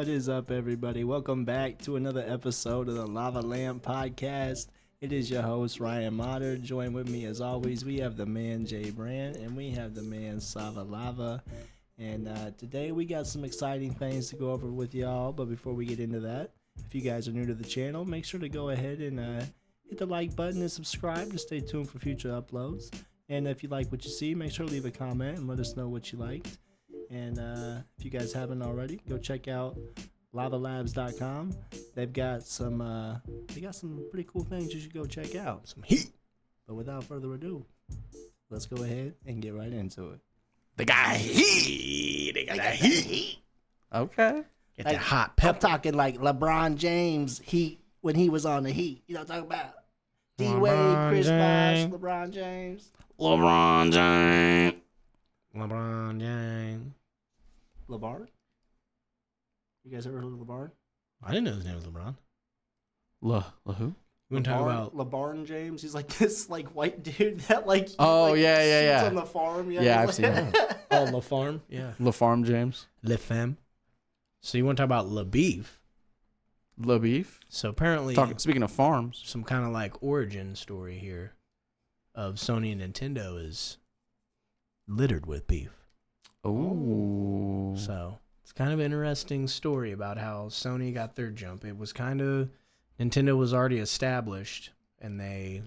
What is up, everybody? Welcome back to another episode of the Lava Lamp Podcast. It is your host, Ryan Motter. Join with me, as always, we have the man, Jay Brand, and we have the man, Sava Lava. And today we got some exciting things to go over with y'all. But before we get into that, if you guys are new to the channel, make sure to go ahead and hit the like button and subscribe to stay tuned for future uploads. And if you like what you see, make sure to leave a comment and let us know what you liked. And if you guys haven't already, go check out lavalabs.com. They've got some pretty cool things you should go check out. Some heat. But without further ado, let's go ahead and get right into it. They got heat. They got that heat. Okay. Get that hot pepper. I'm talking like LeBron James heat when he was on the Heat. You know what I'm talking about? D-Wade, Chris Bosh, LeBron James. LeBron James. LeBron? You guys ever heard of LeBron? I didn't know his name was LeBron. Who? You want to talk about LeBron James? He's like this like white dude that like sits yeah. on the farm. Yeah, I've seen him. Oh, La Farm? Yeah. La Farm James. Le Femme. So you want to talk about Le Beef? Le Beef. So apparently, Speaking of farms, some kind of like origin story here of Sony and Nintendo is littered with beef. Oh. So it's kind of an interesting story about how Sony got their jump. It was kind of, Nintendo was already established, and they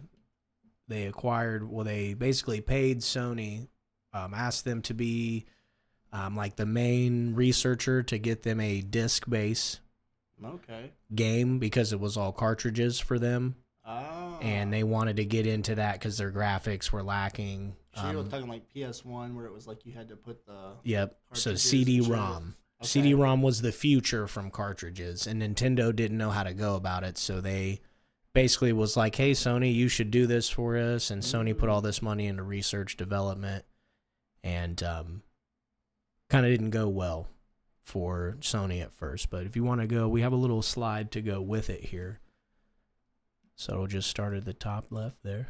acquired, well, they basically paid Sony, asked them to be like the main researcher to get them a disc-based game because it was all cartridges for them. Oh. And they wanted to get into that because their graphics were lacking. So you were talking like PS1 where it was like you had to put the... Yep. So CD-ROM. Okay. CD-ROM was the future from cartridges, and Nintendo didn't know how to go about it, so they basically was like, hey, Sony, you should do this for us, and Sony put all this money into research development, and kind of didn't go well for Sony at first. But if you want to go, we have a little slide to go with it here. So it'll just start at the top left there.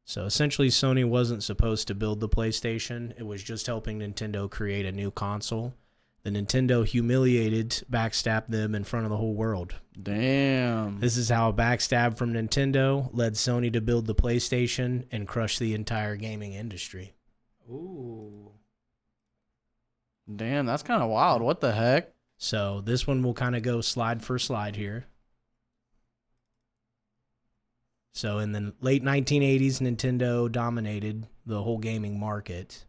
So essentially, Sony wasn't supposed to build the PlayStation. It was just helping Nintendo create a new console. The Nintendo humiliated, backstabbed them in front of the whole world. Damn. This is how a backstab from Nintendo led Sony to build the PlayStation and crush the entire gaming industry. Ooh. Damn, that's kind of wild. What the heck? So this one will kind of go slide for slide here. So in the late 1980s, Nintendo dominated the whole gaming market.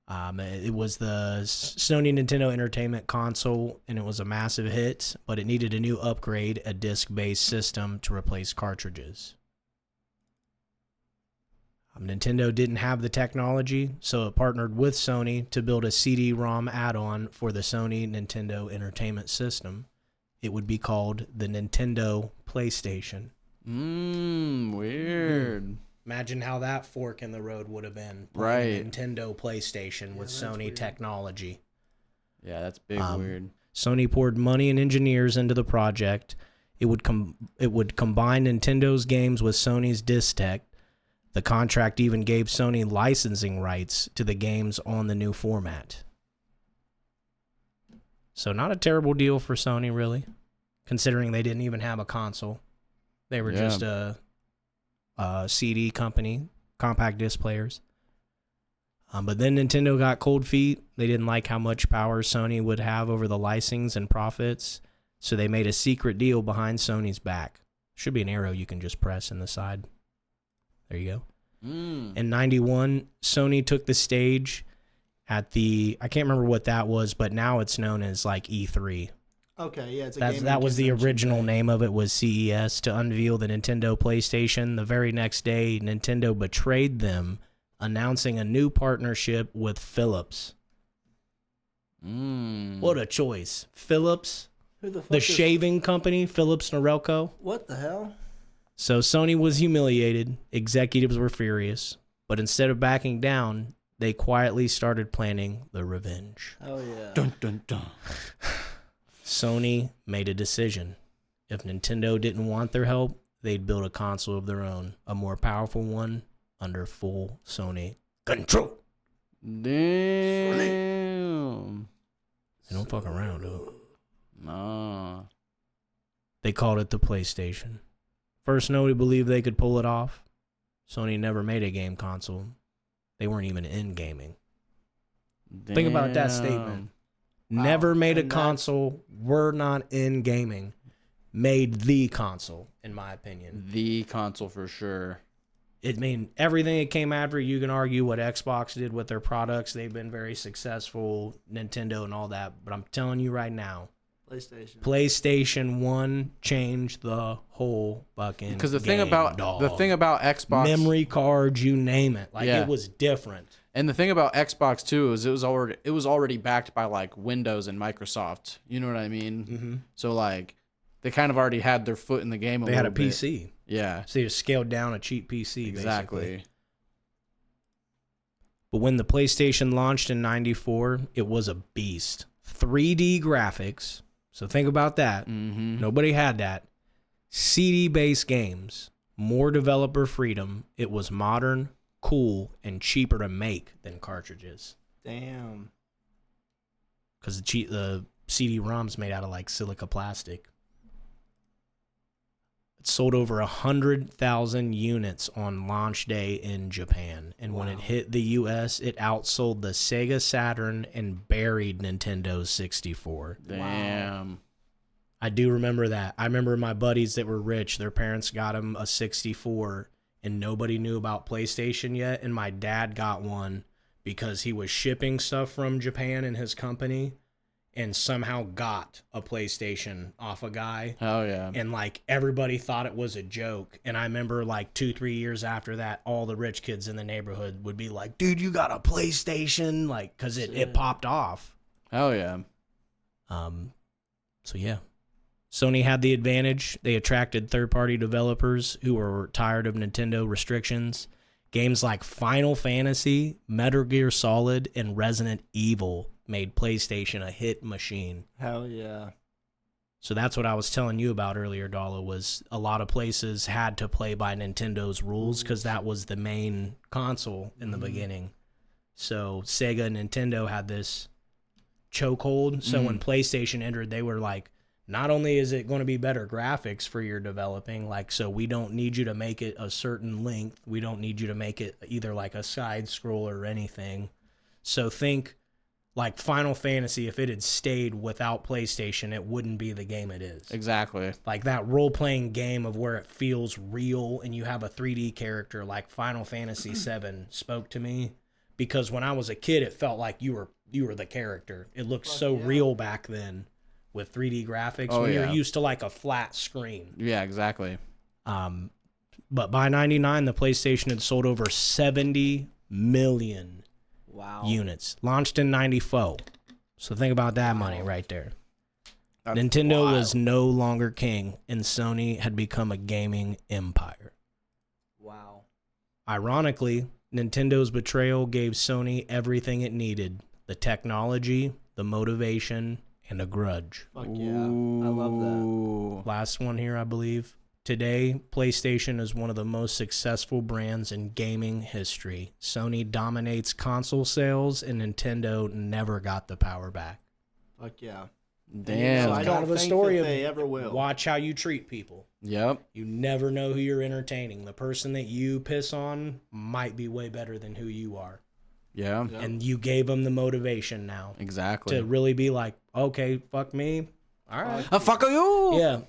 It was the Sony Nintendo Entertainment Console, and it was a massive hit, but it needed a new upgrade, a disc-based system to replace cartridges. Nintendo didn't have the technology, so it partnered with Sony to build a CD-ROM add-on for the Sony Nintendo Entertainment System. It would be called the Nintendo PlayStation. Weird. Imagine how that fork in the road would have been. Right. Nintendo PlayStation with Sony weird. technology. Yeah, that's big weird. Sony poured money and engineers into the project. It would combine Nintendo's games with Sony's disc tech. The contract even gave Sony licensing rights to the games on the new format. So not a terrible deal for Sony, really, considering they didn't even have a console. They were just a CD company, compact disc players. But then Nintendo got cold feet. They didn't like how much power Sony would have over the licensing and profits, so they made a secret deal behind Sony's back. Should be an arrow you can just press in the side. There you go. In 91, Sony took the stage at the, I can't remember what that was, but now it's known as like E3. Okay, yeah, it's a that was the original name of it, was CES, to unveil the Nintendo PlayStation. The very next day, Nintendo betrayed them, announcing a new partnership with Philips. What a choice. Philips, Who the fuck the is... shaving company, Philips Norelco. What the hell? So Sony was humiliated, executives were furious, but instead of backing down, they quietly started planning the revenge. Oh, yeah. Dun, dun, dun. Sony made a decision. If Nintendo didn't want their help, they'd build a console of their own, a more powerful one under full Sony control. Damn. They don't fuck around, though. No. They called it the PlayStation. First, nobody believed they could pull it off. Sony never made a game console. They weren't even in gaming. Damn. Think about that statement. Wow. Never made a And console. We're not in gaming. Made the console, in my opinion. The console for sure. Everything that came after, you can argue what Xbox did with their products. They've been very successful, Nintendo and all that. But I'm telling you right now, PlayStation 1 changed the whole fucking Because the game, thing about Xbox, memory cards, you name it, Yeah. it was different. and the thing about Xbox too is it was already backed by like Windows and Microsoft. You know what I mean? Mm-hmm. So like they kind of already had their foot in the game. They had a little bit. PC, Yeah, so they just scaled down a cheap PC, exactly. basically. But when the PlayStation launched in '94, it was a beast. 3D graphics. So think about that. Mm-hmm. Nobody had that. CD-based games, more developer freedom. It was modern, cool, and cheaper to make than cartridges. Damn. Because the CD-ROM's made out of like silica plastic. It sold over 100,000 units on launch day in Japan. And when it hit the US, it outsold the Sega Saturn and buried Nintendo 64. Damn. I do remember that. I remember my buddies that were rich, their parents got them a 64 and nobody knew about PlayStation yet. And my dad got one because he was shipping stuff from Japan in his company and somehow got a PlayStation off a guy. Hell yeah. And like everybody thought it was a joke. And I remember like 2-3 years after that, all the rich kids in the neighborhood would be like, dude, you got a PlayStation? Like, cause it popped off. Hell yeah. So yeah. Sony had the advantage. They attracted third-party developers who were tired of Nintendo restrictions. Games like Final Fantasy, Metal Gear Solid, and Resident Evil made PlayStation a hit machine. Hell yeah. So that's what I was telling you about earlier, Dala, was a lot of places had to play by Nintendo's rules because that was the main console in the beginning. So Sega and Nintendo had this chokehold. So when PlayStation entered, they were like, not only is it going to be better graphics for your developing, like, so we don't need you to make it a certain length. We don't need you to make it either like a side scroll or anything. So think like Final Fantasy, if it had stayed without PlayStation, it wouldn't be the game it is. Exactly. Like that role-playing game of where it feels real and you have a 3D character like Final Fantasy VII spoke to me because when I was a kid, it felt like you were the character. It looked so real back then with 3D graphics when you're used to like a flat screen. Yeah, exactly. But by 99, the PlayStation had sold over 70 million units. Launched in 94. So think about that money right there. That's Nintendo wild. was no longer king, and Sony had become a gaming empire. Wow. Ironically, Nintendo's betrayal gave Sony everything it needed: the technology, the motivation, and a grudge. Fuck yeah. I love that. Last one here, I believe. Today, PlayStation is one of the most successful brands in gaming history. Sony dominates console sales, and Nintendo never got the power back. Fuck yeah. Damn. So I Kind don't of a think story that of they ever will. Watch how you treat people. Yep. You never know who you're entertaining. The person that you piss on might be way better than who you are. Yeah. Yep. And you gave them the motivation now Exactly. to really be like, okay, fuck me. All right. Fuck you. Yeah.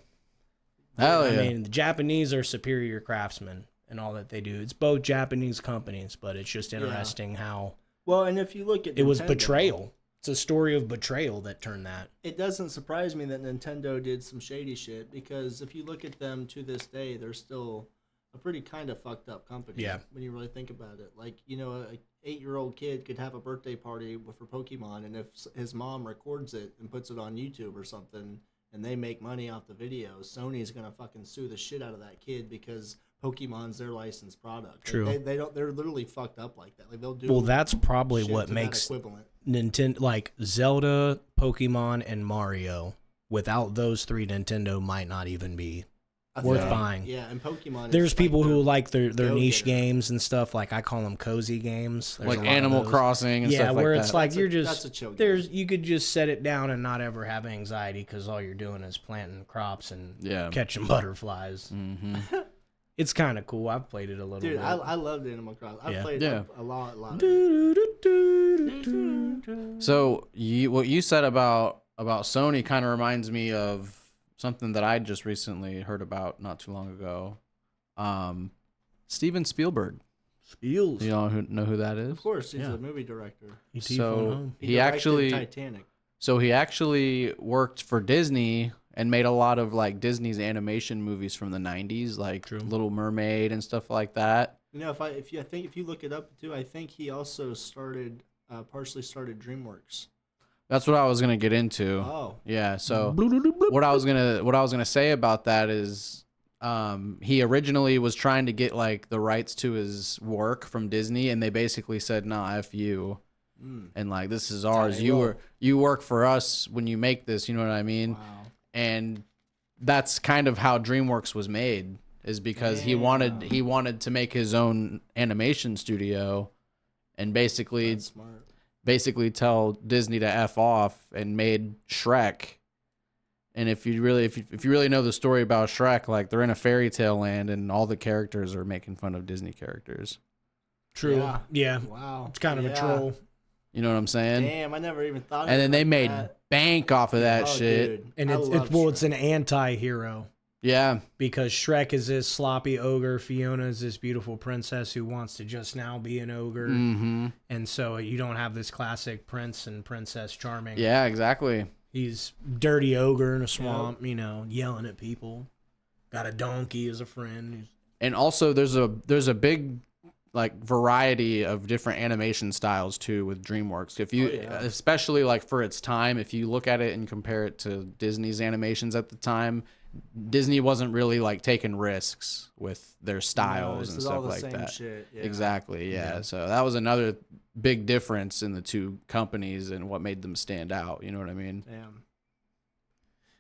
Hell yeah. I mean, the Japanese are superior craftsmen and all that they do. It's both Japanese companies, but it's just interesting how Well, and if you look at it was Nintendo, betrayal. It's a story of betrayal that turned that. It doesn't surprise me that Nintendo did some shady shit because if you look at them to this day, they're still a pretty kind of fucked up company. Yeah. When you really think about it, like a 8-year-old kid could have a birthday party for Pokemon, and if his mom records it and puts it on YouTube or something, and they make money off the videos, Sony's gonna fucking sue the shit out of that kid because Pokemon's their licensed product. True. They don't. They're literally fucked up like that. Like they'll do. Well, that's probably shit what to that makes equivalent. Nintendo, like Zelda, Pokemon, and Mario. Without those three, Nintendo might not even be worth think- buying. Yeah, and Pokemon. There's is people like who the like their niche go-getter. games and stuff. Like I call them cozy games. There's Like a lot of Animal those. Crossing and Yeah, stuff like where that. it's like That's a chill game. you could just set it down and not ever have anxiety because all you're doing is planting crops and catching butterflies. Mm-hmm. It's kind of cool. I've played it a little Dude, bit. I loved Animal Crossing. I played Yeah. a lot of it. So what you said about Sony kind of reminds me of something that I just recently heard about not too long ago. Steven Spielberg. Spiels. You know who that is? Of course, he's Yeah. a movie director. So he directed actually Titanic. So he actually worked for Disney and made a lot of like Disney's animation movies from the 90s, like Little Mermaid and stuff like that. You know, if you look it up too, I think he also partially started DreamWorks. That's what I was gonna get into. Oh, Yeah. So what I was gonna say about that is, he originally was trying to get like the rights to his work from Disney, and they basically said, "Nah, f you," and like this is ours. You work for us when you make this. You know what I mean? wow. And that's kind of how DreamWorks was made, is because he wanted to make his own animation studio, and basically tell Disney to F off, and made Shrek. And if you really know the story about Shrek, like they're in a fairy tale land and all the characters are making fun of Disney characters. True. Yeah. Wow. It's kind of a troll. You know what I'm saying? Damn, I never even thought of it. And then they like made that. bank off of that shit. Dude, And I love Shrek. it's an anti-hero. Yeah. Because Shrek is this sloppy ogre, Fiona is this beautiful princess who wants to just now be an ogre, and so you don't have this classic prince and princess charming. Yeah, exactly. He's dirty ogre in a swamp, yelling at people. Got a donkey as a friend. And also there's a big like variety of different animation styles too with DreamWorks. If you especially like for its time, if you look at it and compare it to Disney's animations at the time, Disney wasn't really like taking risks with their styles and stuff like that. Shit. Yeah. Exactly. Yeah. So that was another big difference in the two companies and what made them stand out. You know what I mean? Damn.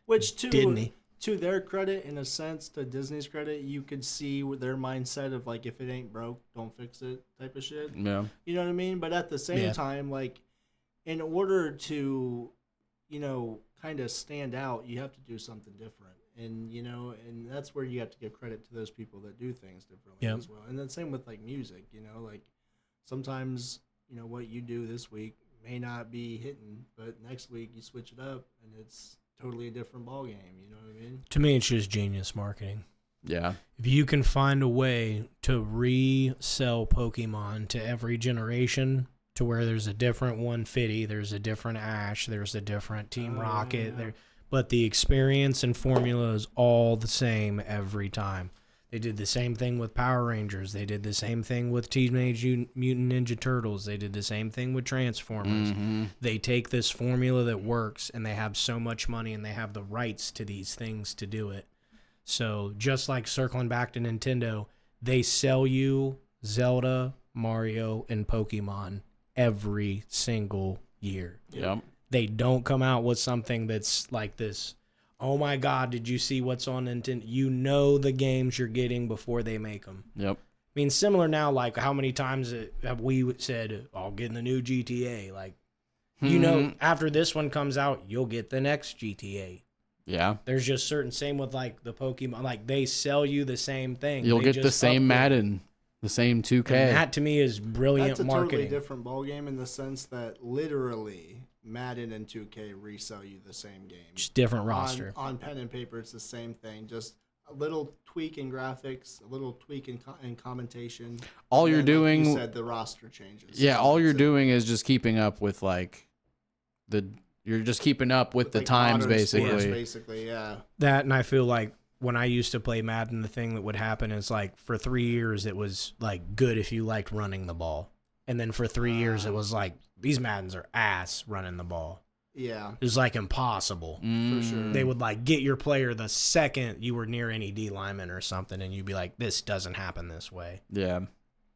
Which Disney. To their credit, in a sense, to Disney's credit, you could see their mindset of like, if it ain't broke, don't fix it type of shit. Yeah. You know what I mean? But at the same time, like, in order to, kind of stand out, you have to do something different. And, and that's where you have to give credit to those people that do things differently as well. And then same with like music, like sometimes, what you do this week may not be hitting, but next week you switch it up and it's totally a different ball game. You know what I mean? To me, it's just genius marketing. Yeah. If you can find a way to resell Pokemon to every generation, to where there's a different 150, there's a different Ash, there's a different Team Rocket, but the experience and formula is all the same every time. They did the same thing with Power Rangers. They did the same thing with Teenage Mutant Ninja Turtles. They did the same thing with Transformers. They take this formula that works, and they have so much money, and they have the rights to these things to do it. So just like circling back to Nintendo, they sell you Zelda, Mario, and Pokemon every single year. Yep. They don't come out with something that's like this, oh my God, did you see what's on Nintendo? You know the games you're getting before they make them. Yep. I mean, similar now, like how many times have we said, I'll get in the new GTA? Like, after this one comes out, you'll get the next GTA. Yeah. There's just same with like the Pokemon, like they sell you the same thing. You'll They get the just same upgrade. Madden, the same 2K. And that to me is brilliant That's a marketing. totally different ball game in the sense that literally Madden and 2K resell you the same game. Just different roster. On pen and paper, it's the same thing. Just a little tweak in graphics, a little tweak in commentation. All you're doing, like you said, the roster changes. Yeah, all you're doing is just keeping up with like you're just keeping up with the like times modern basically. sports, basically, yeah. That, and I feel like when I used to play Madden, the thing that would happen is like for 3 years it was like good if you liked running the ball, and then for 3 years it was like these Maddens are ass running the ball. Yeah, It was like impossible. for sure. They would like get your player the second you were near any D lineman or something, and you'd be like, this doesn't happen this way. Yeah.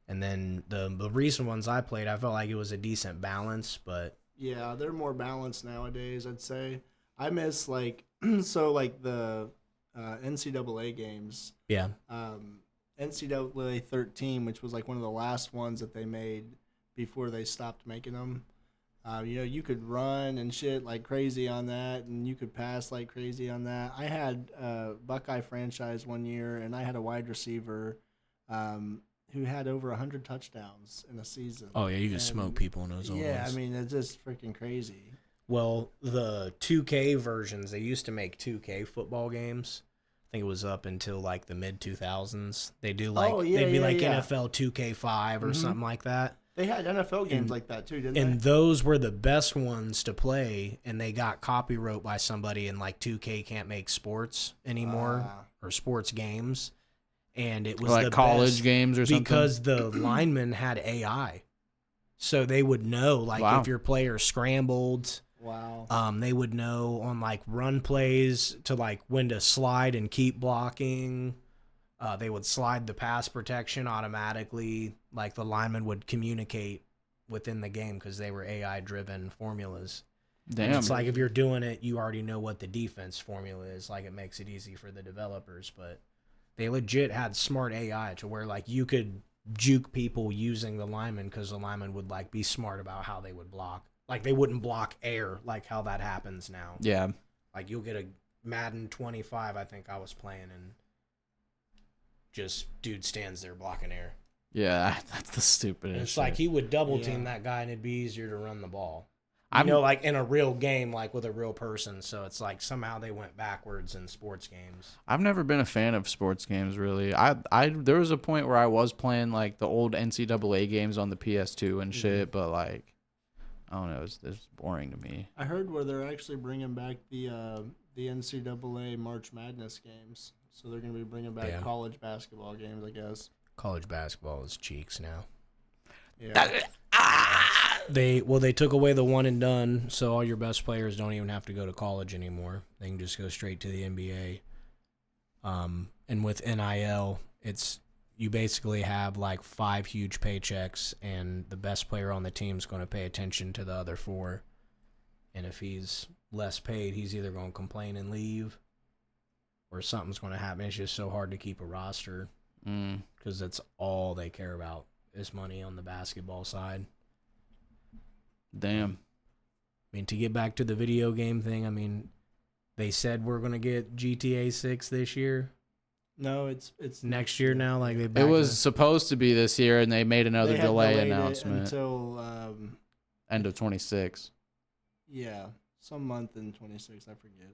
And then the recent ones I played, I felt like it was a decent balance, but Yeah, they're more balanced nowadays, I'd say. I miss like so like the NCAA games. Yeah. NCAA 13, which was like one of the last ones that they made before they stopped making them. You could run and shit like crazy on that, and you could pass like crazy on that. I had Buckeye franchise one year, and I had a wide receiver who had over 100 touchdowns in a season. Oh, yeah, you could smoke people in those old ones. Yeah, I mean, it's just freaking crazy. Well, the 2K versions, they used to make 2K football games. I think it was up until like the mid 2000s. They do like they'd be NFL 2K5 or something like that. They had NFL games like that too, didn't they? And those were the best ones to play, and they got copyright by somebody, and like 2K can't make sports anymore or sports games. And it was like the college best games or something? because the linemen had AI. So they would know like if your player scrambled. Wow. They would know on like run plays to like when to slide and keep blocking. They would slide the pass protection automatically. Like the lineman would communicate within the game because they were AI driven formulas. Damn. And it's like if you're doing it, you already know what the defense formula is. Like it makes it easy for the developers, but they legit had smart AI to where like you could juke people using the lineman because the lineman would like be smart about how they would block. Like, they wouldn't block air like how that happens now. Yeah. Like, you'll get a Madden 25, I think I was playing, and just dude stands there blocking air. Yeah, that's the stupidest It's shit. like he would double team that guy, and it'd be easier to run the ball. Like in a real game, like with a real person. So it's like somehow they went backwards in sports games. I've never been a fan of sports games, really. There was a point where I was playing, like, the old NCAA games on the PS2 and shit, but, like, I don't know, it's boring to me. I heard where they're actually bringing back the NCAA March Madness games. So they're going to be bringing back college basketball games, I guess. College basketball is cheeks now. Yeah. They took away the one and done, so all your best players don't even have to go to college anymore. They can just go straight to the NBA. And with NIL, you basically have like 5 huge paychecks, and the best player on the team is going to pay attention to the other 4. And if he's less paid, he's either going to complain and leave, or something's going to happen. It's just so hard to keep a roster because that's all they care about is money on the basketball side. Damn. I mean, to get back to the video game thing, I mean, they said we're going to get GTA 6 this year. No, it's next year now. Like it was supposed to be this year, and they made another delay announcement until end of 26. Yeah, some month in 26. I forget.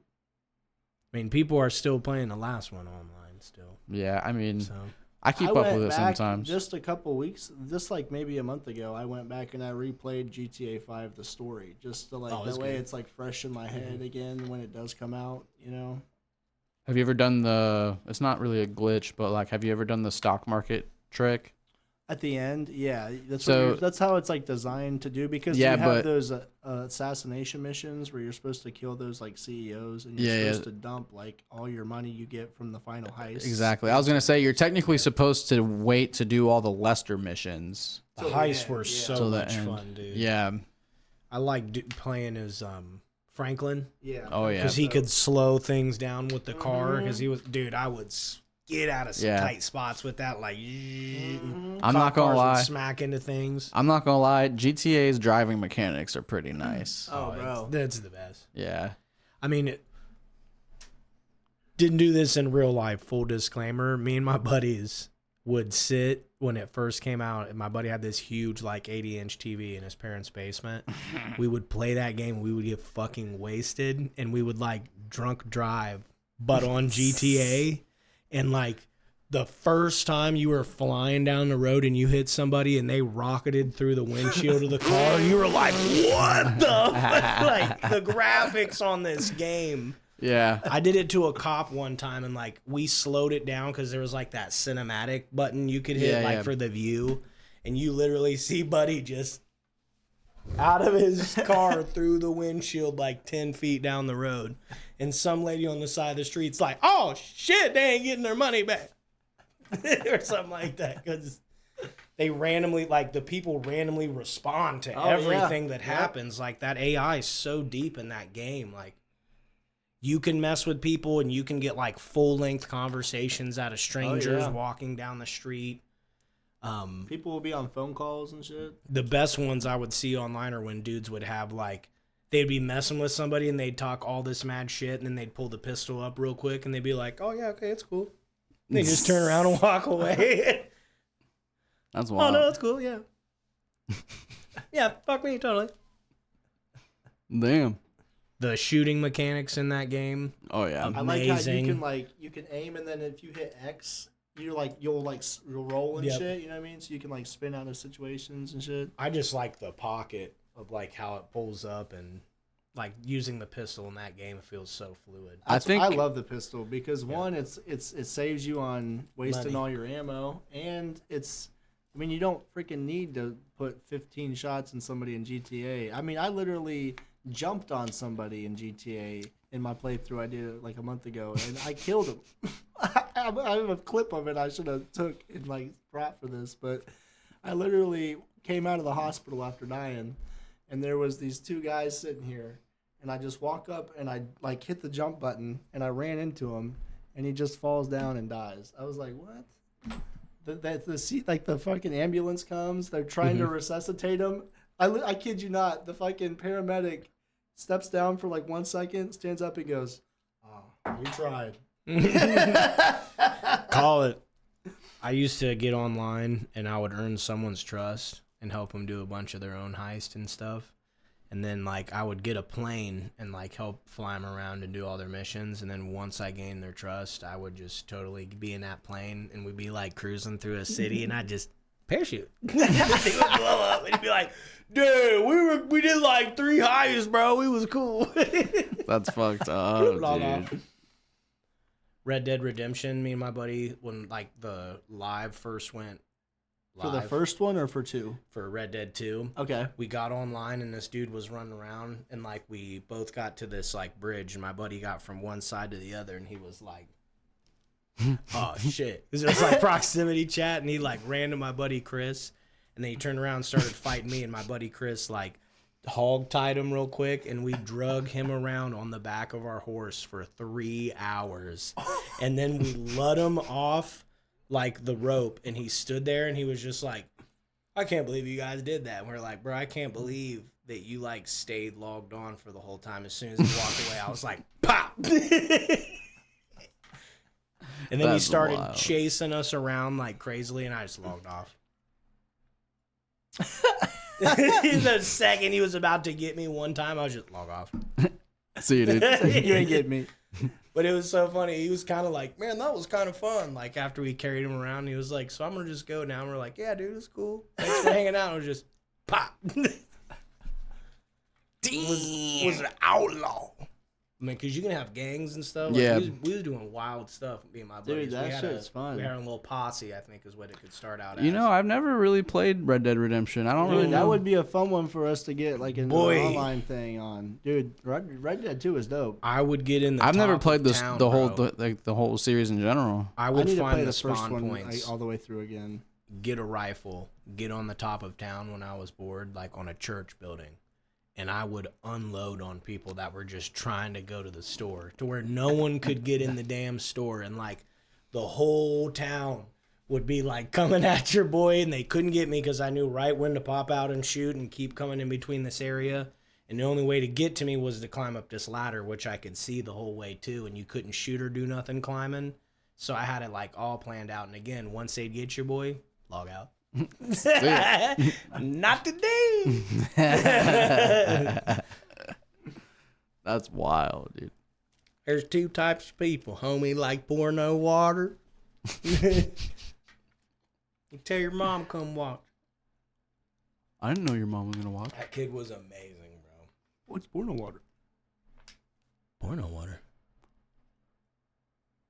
I mean, people are still playing the last one online still. Yeah, I mean, So I keep up with it sometimes. Just a couple weeks, just like maybe a month ago, I went back and I replayed GTA 5 the story, just to that way it's like fresh in my head again when it does come out, you know. Have you ever done it's not really a glitch, but like, have you ever done the stock market trick? At the end, yeah, that's how it's like designed to do, because you have those assassination missions where you're supposed to kill those like CEOs, and you're supposed to dump like all your money you get from the final heist. Exactly. I was gonna say you're technically supposed to wait to do all the Lester missions. The heists were so much fun, dude. Yeah, I like playing as Franklin. Yeah. Oh yeah. Because he could slow things down with the car. Because he was, dude, I would get out of some tight spots with that. Like, I'm not gonna lie, smack into things. I'm not gonna lie. GTA's driving mechanics are pretty nice. Oh, bro, that's the best. Yeah. I mean, didn't do this in real life. Full disclaimer: me and my buddies would sit when it first came out, and my buddy had this huge like 80-inch TV in his parents' basement. We would play that game, and we would get fucking wasted, and we would like drunk drive, but on GTA. And like the first time you were flying down the road and you hit somebody and they rocketed through the windshield of the car, you were like, what the fuck? Like the graphics on this game. Yeah. I did it to a cop one time, and like we slowed it down because there was like that cinematic button you could hit for the view, and you literally see Buddy just out of his car through the windshield like 10 feet down the road, and some lady on the side of the street's like, oh shit, they ain't getting their money back or something like that, because they randomly, like the people randomly respond to everything that happens. Like that AI is so deep in that game. Like You can mess with people and you can get like full length conversations out of strangers yeah. walking down the street. People will be on phone calls and shit. The best ones I would see online are when dudes would have like, they'd be messing with somebody and they'd talk all this mad shit and then they'd pull the pistol up real quick and they'd be like, oh yeah, okay, it's cool. And they just turn around and walk away. That's wild. Oh no, it's cool, yeah. Yeah, fuck me, totally. Damn. The shooting mechanics in that game. Oh yeah. Amazing. I like how you can aim and then if you hit X, you'll roll and shit. You know what I mean? So you can like spin out of situations and shit. I just like the pocket of like how it pulls up and like using the pistol in that game feels so fluid. I love the pistol because one, it saves you on wasting all your ammo, and you don't freaking need to put 15 shots in somebody in GTA. I mean, I literally jumped on somebody in GTA in my playthrough I did like a month ago, and I killed him. I have a clip of it I should have took and like brought for this, but I literally came out of the hospital after dying, and there was these two guys sitting here, and I just walk up and I like hit the jump button and I ran into him, and he just falls down and dies. I was like, what? The seat, like the fucking ambulance comes, they're trying to resuscitate him. I kid you not, the fucking paramedic steps down for like 1 second, stands up and goes, "Oh, we tried." Call it. I used to get online and I would earn someone's trust and help them do a bunch of their own heist and stuff. And then like I would get a plane and like help fly them around and do all their missions. And then once I gained their trust, I would just totally be in that plane and we'd be like cruising through a city and I'd just parachute. They would blow up and it'd be like, dude, we did like 3 heists, bro. We was cool. That's fucked up, Log dude. off. Red Dead Redemption, me and my buddy, when like the live first went live. For the first one or for 2? For Red Dead 2. Okay. We got online and this dude was running around and like we both got to this like bridge and my buddy got from one side to the other and he was like, oh shit. It was just like proximity chat and he like ran to my buddy Chris and then he turned around and started fighting me and my buddy Chris like hog tied him real quick and we drug him around on the back of our horse for 3 hours and then we let him off like the rope and he stood there and he was just like, I can't believe you guys did that. And we're like, bro, I can't believe that you like stayed logged on for the whole time. As soon as he walked away, I was like, pop. And then he started chasing us around like crazily and I just logged off. The second he was about to get me one time, I was just log off. See you, dude. You ain't get me. But it was so funny. He was kind of like, man, that was kind of fun. Like after we carried him around, he was like, so I'm going to just go now. And we're like, yeah, dude, it's cool. Thanks for hanging out. And it was just pop. was an outlaw. I mean, because you can have gangs and stuff. Like, yeah. We was doing wild stuff, me and my buddies. Dude, that shit's fun. We had a little posse, I think, is what it could start out You as. know, I've never really played Red Dead Redemption. I don't really know. That would be a fun one for us to get like an online thing on. Dude, Red Dead 2 is dope. I would get in the I've never played the whole series in general. I would need to find play the the first spawn one points. all the way through again. Get a rifle, get on the top of town when I was bored, like on a church building. And I would unload on people that were just trying to go to the store to where no one could get in the damn store. And like the whole town would be like coming at your boy and they couldn't get me because I knew right when to pop out and shoot and keep coming in between this area. And the only way to get to me was to climb up this ladder, which I could see the whole way too. And you couldn't shoot or do nothing climbing. So I had it like all planned out. And again, once they'd get your boy, log out. Not today. That's wild, dude. There's 2 types of people, homie, like pouring no water. You tell your mom come watch. I didn't know your mom was gonna watch. That kid was amazing, bro. What's porno water? Porno water.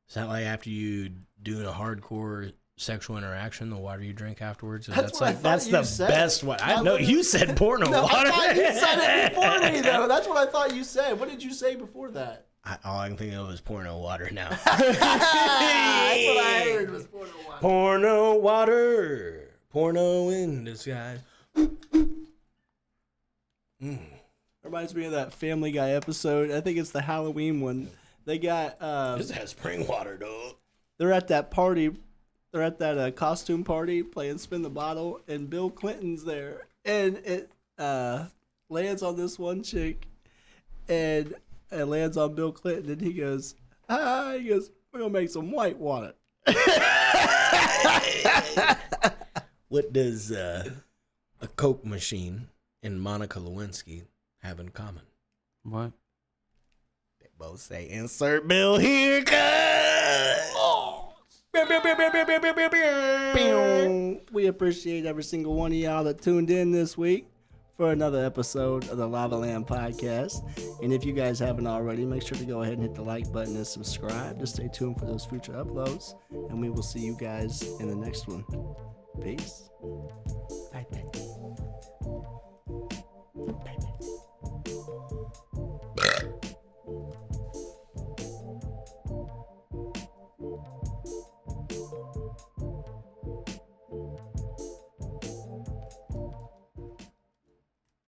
Is that like after you do a hardcore sexual interaction, the water you drink afterwards? That's what I thought that's you the said. best one. I know you said porno No, water. I thought you said it before me though. That's what I thought you said. What did you say before that? All I can think of is porno water now. That's what I heard was porno water. Porno water. Porno in disguise. Reminds me of that Family Guy episode. I think it's the Halloween one. They got This has spring water, dog. they're at that party. They're at that costume party playing Spin the Bottle, and Bill Clinton's there, and it lands on this one chick, and it lands on Bill Clinton, and he goes, we're gonna make some white water. What does a Coke machine and Monica Lewinsky have in common? What? They both say, insert bill here, We appreciate every single one of y'all that tuned in this week for another episode of the Lava Lamp Podcast. And if you guys haven't already, make sure to go ahead and hit the like button and subscribe to stay tuned for those future uploads. And we will see you guys in the next one. Peace. Bye.